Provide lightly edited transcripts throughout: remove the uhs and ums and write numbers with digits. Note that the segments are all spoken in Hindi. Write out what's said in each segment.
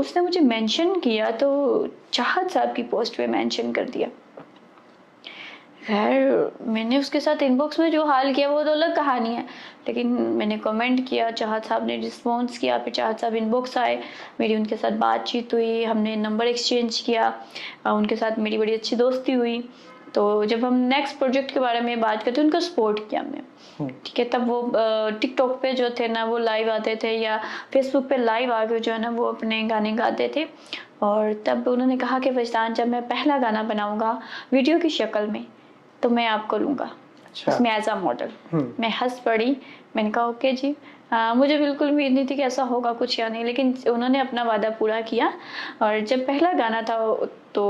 उसने मुझे मेंशन किया तो चाहत साहब की पोस्ट पे मेंशन कर दिया। खैर मैंने उसके साथ इनबॉक्स में जो हाल किया वो तो अलग कहानी है, लेकिन मैंने कमेंट किया, चाहत साहब ने रिस्पॉन्स किया, फिर चाहत साहब इनबॉक्स आए, मेरी उनके साथ बातचीत हुई, हमने नंबर एक्सचेंज किया, उनके साथ मेरी बड़ी अच्छी दोस्ती हुई। तो जब हम नेक्स्ट प्रोजेक्ट के बारे में बात करते उनको सपोर्ट किया हमने, ठीक है। तब वो टिकटॉक पे जो थे ना वो लाइव आते थे या फेसबुक पे लाइव आके जो है ना वो अपने गाने गाते थे। और तब उन्होंने कहा कि वजदान जब मैं पहला गाना बनाऊंगा वीडियो की शक्ल में तो मैं आपको लूँगा। अच्छा। उसमें एज अ मॉडल। मैं हंस पड़ी, मैंने कहा ओके जी। मुझे बिल्कुल उम्मीद नहीं थी कि ऐसा होगा कुछ या नहीं, लेकिन उन्होंने अपना वादा पूरा किया। और जब पहला गाना था तो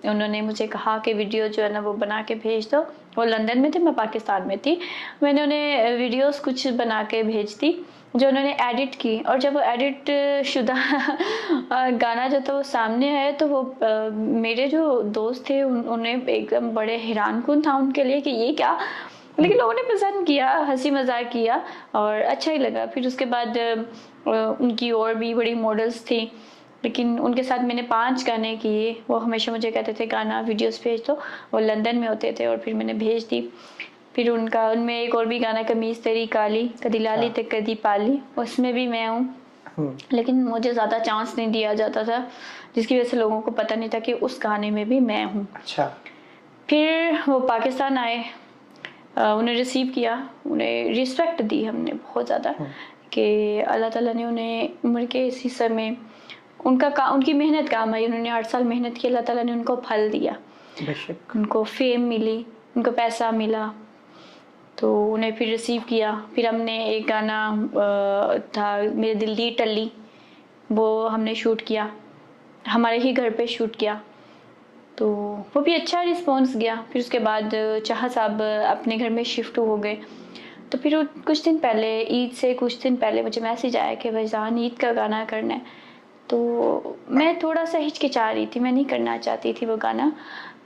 उन्होंने मुझे कहा कि वीडियो जो है ना वो बना के भेज दो। वो लंदन में थे, मैं पाकिस्तान में थी। मैंने उन्हें वीडियोस कुछ बना के भेज दी जो उन्होंने एडिट की। और जब वो एडिट शुदा गाना जो था वो सामने आया तो वो मेरे जो दोस्त थे उन्हें एकदम बड़े हैरानकुन था उनके लिए कि ये क्या, लेकिन लोगों ने पसंद किया, हंसी मजाक किया और अच्छा ही लगा। फिर उसके बाद उनकी और भी बड़ी मॉडल्स थी, लेकिन उनके साथ मैंने 5 गाने किए। वो हमेशा मुझे कहते थे गाना वीडियोस भेज दो, वो लंदन में होते थे और फिर मैंने भेज दी। फिर उनमें एक और भी गाना कमीज तेरी काली कदी लाली ते कदी पाली, उसमें भी मैं हूँ, लेकिन मुझे ज़्यादा चांस नहीं दिया जाता था, जिसकी वजह से लोगों को पता नहीं था कि उस गाने में भी मैं हूँ। अच्छा। फिर वो पाकिस्तान आए, उन्हें रिसीव किया, उन्हें रिस्पेक्ट दी हमने बहुत ज़्यादा कि अल्लाह ताला ने उन्हें उम्र के इस हिस्से में उनकी मेहनत काम आई। उन्होंने 8 साल मेहनत की, अल्लाह ताला ने उनको फल दिया, उनको फेम मिली, उनको पैसा मिला, तो उन्हें फिर रिसीव किया। फिर हमने एक गाना था मेरे दिल दी टल्ली, वो हमने शूट किया, हमारे ही घर पे शूट किया, तो वो भी अच्छा रिस्पॉन्स गया। फिर उसके बाद चाहत साहब अपने घर में शिफ्ट हो गए। तो फिर कुछ दिन पहले, ईद से कुछ दिन पहले मुझे मैसेज आया कि वजदान ईद का गाना करना है। तो मैं थोड़ा सा हिचकिचा रही थी, मैं नहीं करना चाहती थी वो गाना।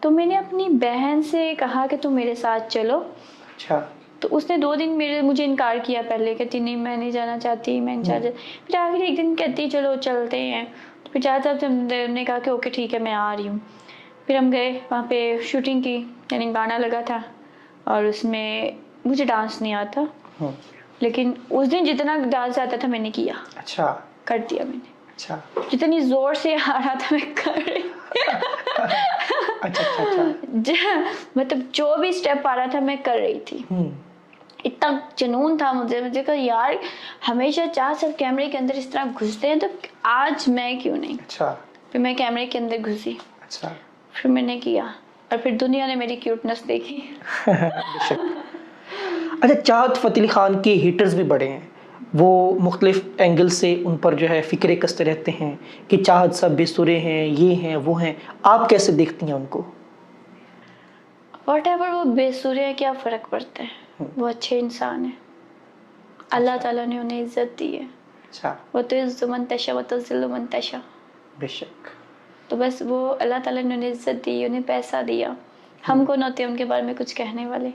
तो मैंने अपनी बहन से कहा कि तुम मेरे साथ चलो। अच्छा। तो उसने 2 दिन मुझे इनकार किया, पहले कहती नहीं मैं नहीं जाना चाहती, मैं नहीं चाहती। फिर आखिर एक दिन कहती चलो चलते हैं। तो फिर चाहता हमने कहा कि ओके ठीक है मैं आ रही हूँ। फिर हम गए वहाँ पे, शूटिंग की, यानी गाना लगा था और उसमें मुझे डांस नहीं आता, लेकिन उस दिन जितना डांस आता था मैंने किया। अच्छा। कर दिया मैंने। अच्छा। जितनी जोर से आ रहा था मैं कर रही। अच्छा। मतलब जो भी स्टेप आ रहा था मैं कर रही थी। इतना जुनून था मुझे कहा यार हमेशा चाह सब कैमरे के अंदर इस तरह घुसते हैं, तो आज मैं क्यों नहीं। अच्छा। फिर मैं कैमरे के अंदर घुसी। अच्छा। फिर मैंने किया और फिर दुनिया ने मेरी क्यूटनेस देखी। अच्छा, चाहत फ़तेह अली खान के हिटर्स भी बड़े हैं, वो मुख्तलिफ एंगल से उन पर जो है फ़िक्रे कसते रहते हैं कि चाहत सब बेसुरे हैं, ये हैं वो हैं, आप कैसे देखती हैं उनको? Whatever, वो बेसुरे हैं क्या फ़र्क पड़ता है, वो अच्छे इंसान हैं, अल्लाह ताला ने उन्हें इज्जत दी है। अच्छा। वो तो इज़्ज़ु मन तशा व तुज़िल्लु मन तशा। बेशक। तो बस वो अल्लाह ताला ने उन्हें इज्जत दी, उन्हें पैसा दिया। हम कौन होते हैं उनके बारे में कुछ कहने वाले।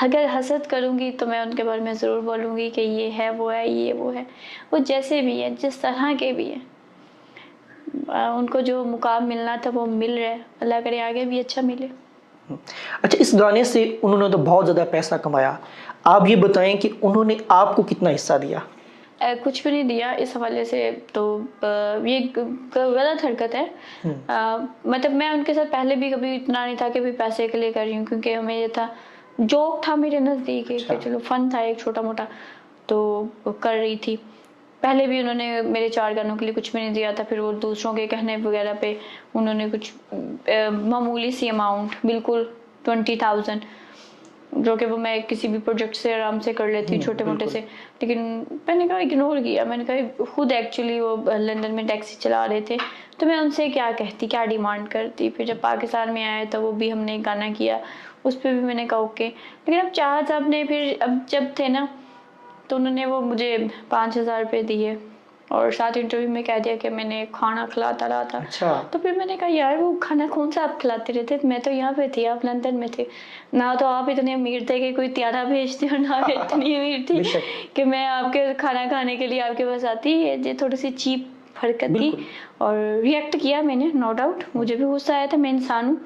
अगर हसद करूँगी तो मैं उनके बारे में ज़रूर बोलूँगी कि ये है वो है, ये वो है। वो जैसे भी है, जिस तरह के भी हैं, उनको जो मुकाम मिलना था वो मिल रहा है, अल्लाह करे आगे भी अच्छा मिले। अच्छा, इस गाने से उन्होंने तो बहुत ज़्यादा पैसा कमाया, आप ये बताएं कि उन्होंने आपको कितना हिस्सा दिया? कुछ भी नहीं दिया इस हवाले से, तो ये गलत हरकत है। मतलब मैं उनके साथ पहले भी कभी इतना नहीं था कि भी पैसे के लिए कर रही हूँ, क्योंकि हमें ये था, जोक था मेरे नज़दीक, कि चलो फन था एक छोटा मोटा, तो कर रही थी। पहले भी उन्होंने मेरे 4 गानों के लिए कुछ भी नहीं दिया था। फिर वो दूसरों के कहने वगैरह पे उन्होंने कुछ मामूली सी अमाउंट, बिल्कुल 20,000, जो कि वो मैं किसी भी प्रोजेक्ट से आराम से कर लेती हूँ छोटे मोटे से। लेकिन मैंने कहा इग्नोर किया। मैंने कहा खुद एक्चुअली वो लंदन में टैक्सी चला रहे थे, तो मैं उनसे क्या कहती, क्या डिमांड करती। फिर जब पाकिस्तान में आया तो वो भी हमने एक गाना किया, उस पर भी मैंने कहा ओके। लेकिन अब चाहत साहब ने फिर अब जब थे ना, तो उन्होंने वो मुझे 5,000 रुपये दिए और साथ इंटरव्यू में कह दिया कि मैंने खाना खिलाता रहा था। अच्छा। तो फिर मैंने कहा यार वो खाना कौन सा आप खिलाते रहते, मैं तो यहाँ पे थी, आप लंदन में थे ना, तो आप इतने अमीर थे कि कोई त्यारा भेजते और ना इतनी अमीर थी कि मैं आपके खाना खाने के लिए आपके पास आती है। ये थोड़ी सी चीप हरकत की बिल्कुल। और रिएक्ट किया मैंने, नो डाउट मुझे भी गुस्सा आया था, मैं इंसान हूँ,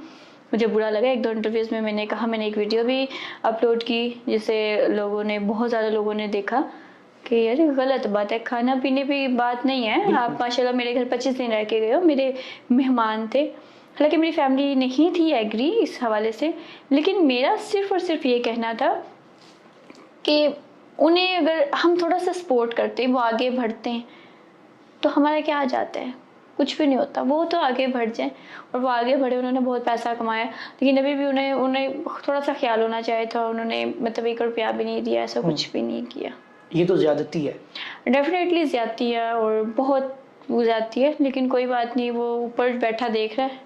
मुझे बुरा लगा। एक दो इंटरव्यूज़ में मैंने कहा, मैंने एक वीडियो भी अपलोड की जिसे लोगों ने, बहुत ज़्यादा लोगों ने देखा कि अरे गलत बात है, खाना पीने पे बात नहीं है। आप माशाल्लाह मेरे घर 25 दिन रह के गए हो, मेरे मेहमान थे। हालांकि मेरी फैमिली नहीं थी एग्री इस हवाले से, लेकिन मेरा सिर्फ और सिर्फ ये कहना था कि उन्हें अगर हम थोड़ा सा सपोर्ट करते, वो आगे बढ़ते हैं, तो हमारा क्या आ जाता है, कुछ भी नहीं होता। वो तो आगे बढ़ जाए, और वो आगे बढ़े, उन्होंने बहुत पैसा कमाया, लेकिन अभी भी उन्हें उन्हें थोड़ा सा ख्याल होना चाहिए था। उन्होंने मतलब 1 रुपया भी नहीं दिया, ऐसा कुछ भी नहीं किया। ये तो ज़्यादती है। डेफिनेटली ज्यादती है और बहुत वो ज्यादती है, लेकिन कोई बात नहीं, वो ऊपर बैठा देख रहा है,